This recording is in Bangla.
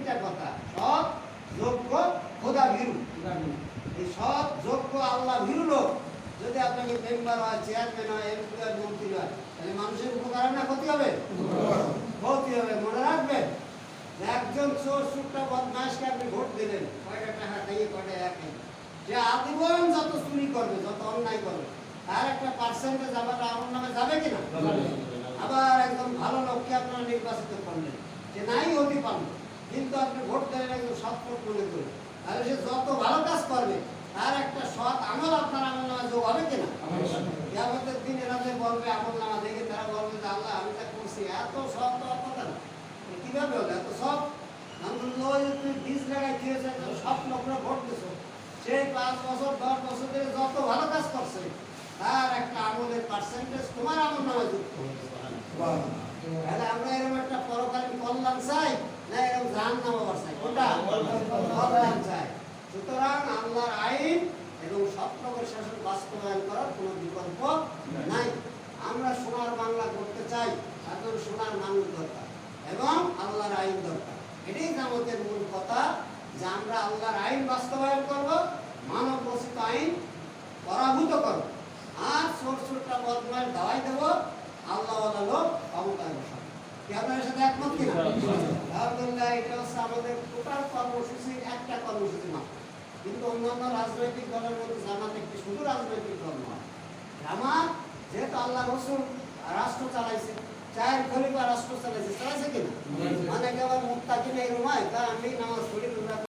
তিনটা কথা: সৎ, যোগ্য, খোদা ভীরু। এই সৎ, যোগ্য, আল্লাহ ভীরু লোক যদি আপনাকে মেম্বার হয়, চেয়ারম্যান হয়, এমপি হয়, মন্ত্রী হয়, তাহলে মানুষের উপকার না ক্ষতি হবে? ক্ষতি হবে। মনে রাখবেন, একজন চোর সুট্টা বদমাইশকে আপনি ভোট দিলেন, কয়টা টাকা খাইয়ে কয়টা একে, যে আজীবন যত চুরি করবে, যত অন্যায় করবে, তার একটা পার্সেন্টেজ আবার আমার নামে যাবে কিনা? আবার একদম ভালো লোককে আপনারা নির্বাচিত করলেন, যে নাই হতে পারলো, কিন্তু আপনি ভোট দিলেন একদম সৎ লোক মনে করে, তাহলে সে যত ভালো কাজ করবে তার একটা সৎ আমল আপনার আমল নামা যোগ হবে কিনা? কিয়ামতের দিন এরা যে বলবে, আমল নামা দেখে তারা বলবে যে আল্লাহ আমি তা করছি, এত সৎ তো কথা না, কিভাবে হলো এত সৎ? তুমি বীজ লাগাই দিয়েছে, সব লোকরা ভোট দিয়েছো, সেই 5 বছর 10 বছর ধরে যত ভালো কাজ করছে তার একটা আমলের পার্সেন্টেজ তোমার আমল নামায় যুক্ত হয়েছে। তাহলে আমরা এরকম একটা পরকালীন কল্যাণ চাই না এরকম জাহান্নাম আবার চাই? কোনটা? কল্যাণ চাই। সুতরাং আল্লাহর আইন এবং সত্যের শাসন বাস্তবায়ন করার কোনো বিকল্প নাই। আমরা সোনার বাংলা করতে চাই, এখন সোনার মানুষ দরকার এবং আল্লাহর আইন দরকার। এটাই আমাদের মূল কথা, যে আমরা আল্লাহর আইন বাস্তবায়ন করব, মানব রচিত আইন পরাভূত করব, আর ছোটটা বদমাইশ দাওয়াই দেব, আল্লাহওয়ালা লোক ক্ষমতায় বসাবো। কি আপনার সাথে একমত কিনা? আলহামদুলিল্লাহ, এটা হচ্ছে আমাদের টোটাল কর্মসূচির একটা কর্মসূচি মাত্র। কিন্তু অন্যান্য রাজনৈতিক দলের মধ্যে জামাত একটি শুধু রাজনৈতিক দল নয়। জামাত যেহেতু আল্লাহ রসুল রাষ্ট্র চালাইছে, চায়ের খলিফা রাষ্ট্র চালাইছে কিনা? মানে কেবল মুক্তাকিন এরকম হয়, তা আমি নামাজ পড়ি,